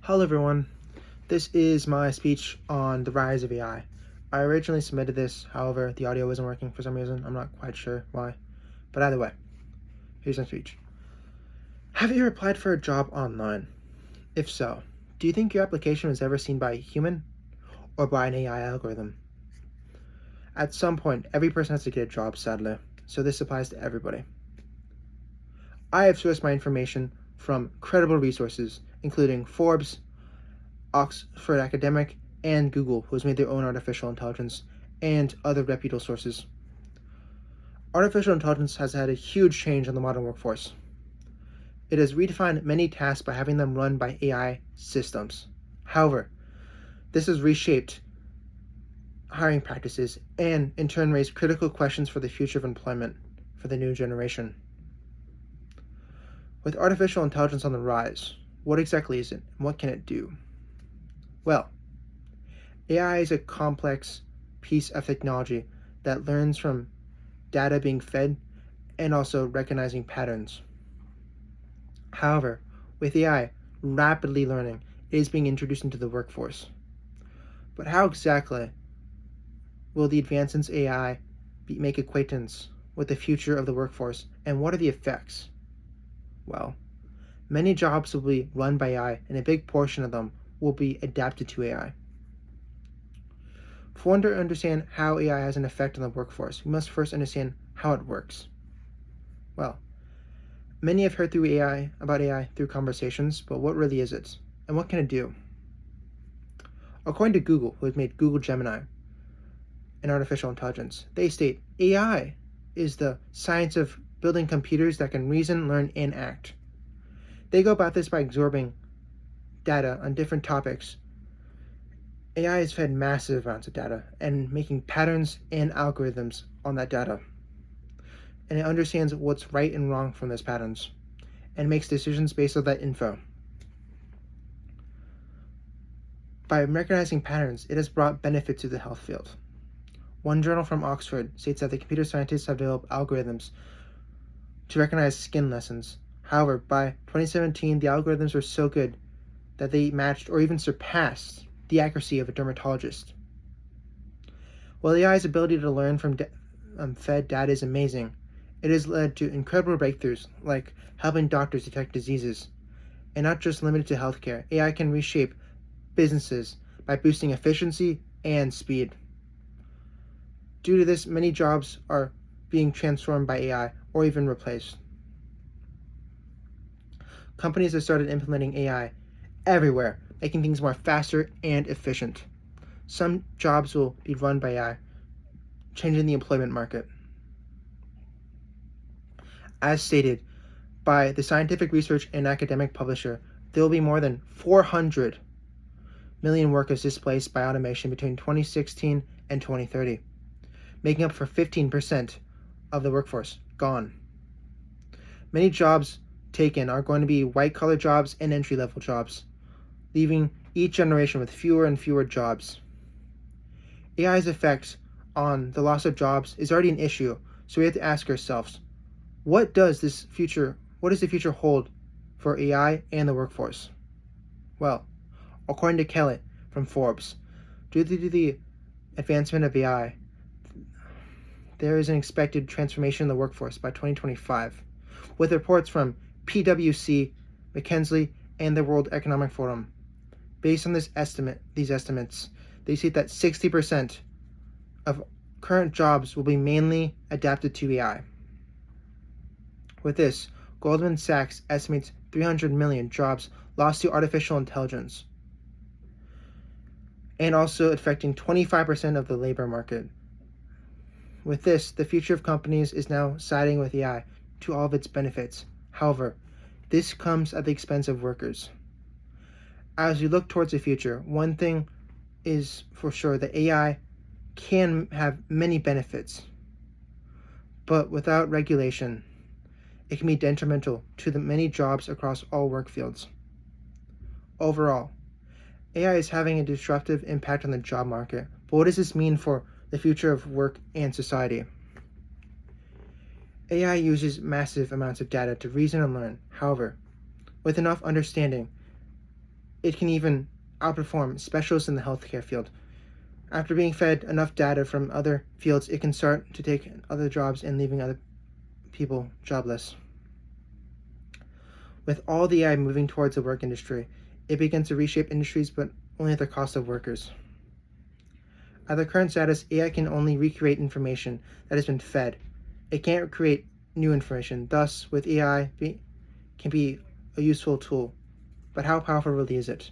Hello everyone, this is my speech on the rise of AI. I originally submitted this, however, the audio wasn't working for some reason. I'm not quite sure why. But either way, here's my speech. Have you applied for a job online? If so, do you think your application was ever seen by a human or by an AI algorithm? At some point, every person has to get a job, sadly, so this applies to everybody. I have sourced my information from credible resources, including Forbes, Oxford Academic, and Google, who has made their own artificial intelligence, and other reputable sources. Artificial intelligence has had a huge change in the modern workforce. It has redefined many tasks by having them run by AI systems. However, this has reshaped hiring practices and, in turn, raised critical questions for the future of employment for the new generation. With artificial intelligence on the rise, what exactly is it, and what can it do? Well, AI is a complex piece of technology that learns from data being fed and also recognizing patterns. However, with AI rapidly learning, it is being introduced into the workforce. But how exactly will the advancements in AI make acquaintance with the future of the workforce, and what are the effects? Well, many jobs will be run by AI, and a big portion of them will be adapted to AI. For one to understand how AI has an effect on the workforce, we must first understand how it works. Well, many have heard about AI through conversations, but what really is it? And what can it do? According to Google, who has made Google Gemini and artificial intelligence, they state AI is the science of building computers that can reason, learn, and act. They go about this by absorbing data on different topics. AI is fed massive amounts of data and making patterns and algorithms on that data. And it understands what's right and wrong from those patterns and makes decisions based on that info. By recognizing patterns, it has brought benefit to the health field. One journal from Oxford states that the computer scientists have developed algorithms to recognize skin lesions. However, by 2017, the algorithms were so good that they matched or even surpassed the accuracy of a dermatologist. While AI's ability to learn from fed data is amazing, it has led to incredible breakthroughs like helping doctors detect diseases. And not just limited to healthcare, AI can reshape businesses by boosting efficiency and speed. Due to this, many jobs are being transformed by AI or even replaced. Companies have started implementing AI everywhere, making things more faster and efficient. Some jobs will be run by AI, changing the employment market. As stated by the scientific research and academic publisher, there will be more than 400 million workers displaced by automation between 2016 and 2030, making up for 15% of the workforce gone. Many jobs taken are going to be white-collar jobs and entry-level jobs, leaving each generation with fewer and fewer jobs. AI's effects on the loss of jobs is already an issue, so we have to ask ourselves, what does the future hold for AI and the workforce? Well, according to Kelly from Forbes, due to the advancement of AI, there is an expected transformation in the workforce by 2025, with reports from PwC, McKinsey, and the World Economic Forum. Based on these estimates, they state that 60% of current jobs will be mainly adapted to AI. With this, Goldman Sachs estimates 300 million jobs lost to artificial intelligence, and also affecting 25% of the labor market. With this, the future of companies is now siding with AI to all of its benefits. However, this comes at the expense of workers. As we look towards the future, one thing is for sure that AI can have many benefits, but without regulation, it can be detrimental to the many jobs across all work fields. Overall, AI is having a disruptive impact on the job market, but what does this mean for the future of work and society? AI uses massive amounts of data to reason and learn. However, with enough understanding, It can even outperform specialists in the healthcare field. After being fed enough data from other fields, it can start to take other jobs and leaving other people jobless. With all the AI moving towards the work industry, it begins to reshape industries, but only at the cost of workers. At the current status, AI can only recreate information that has been fed. It can't create new information. Thus, with AI, can be a useful tool. But how powerful really is it?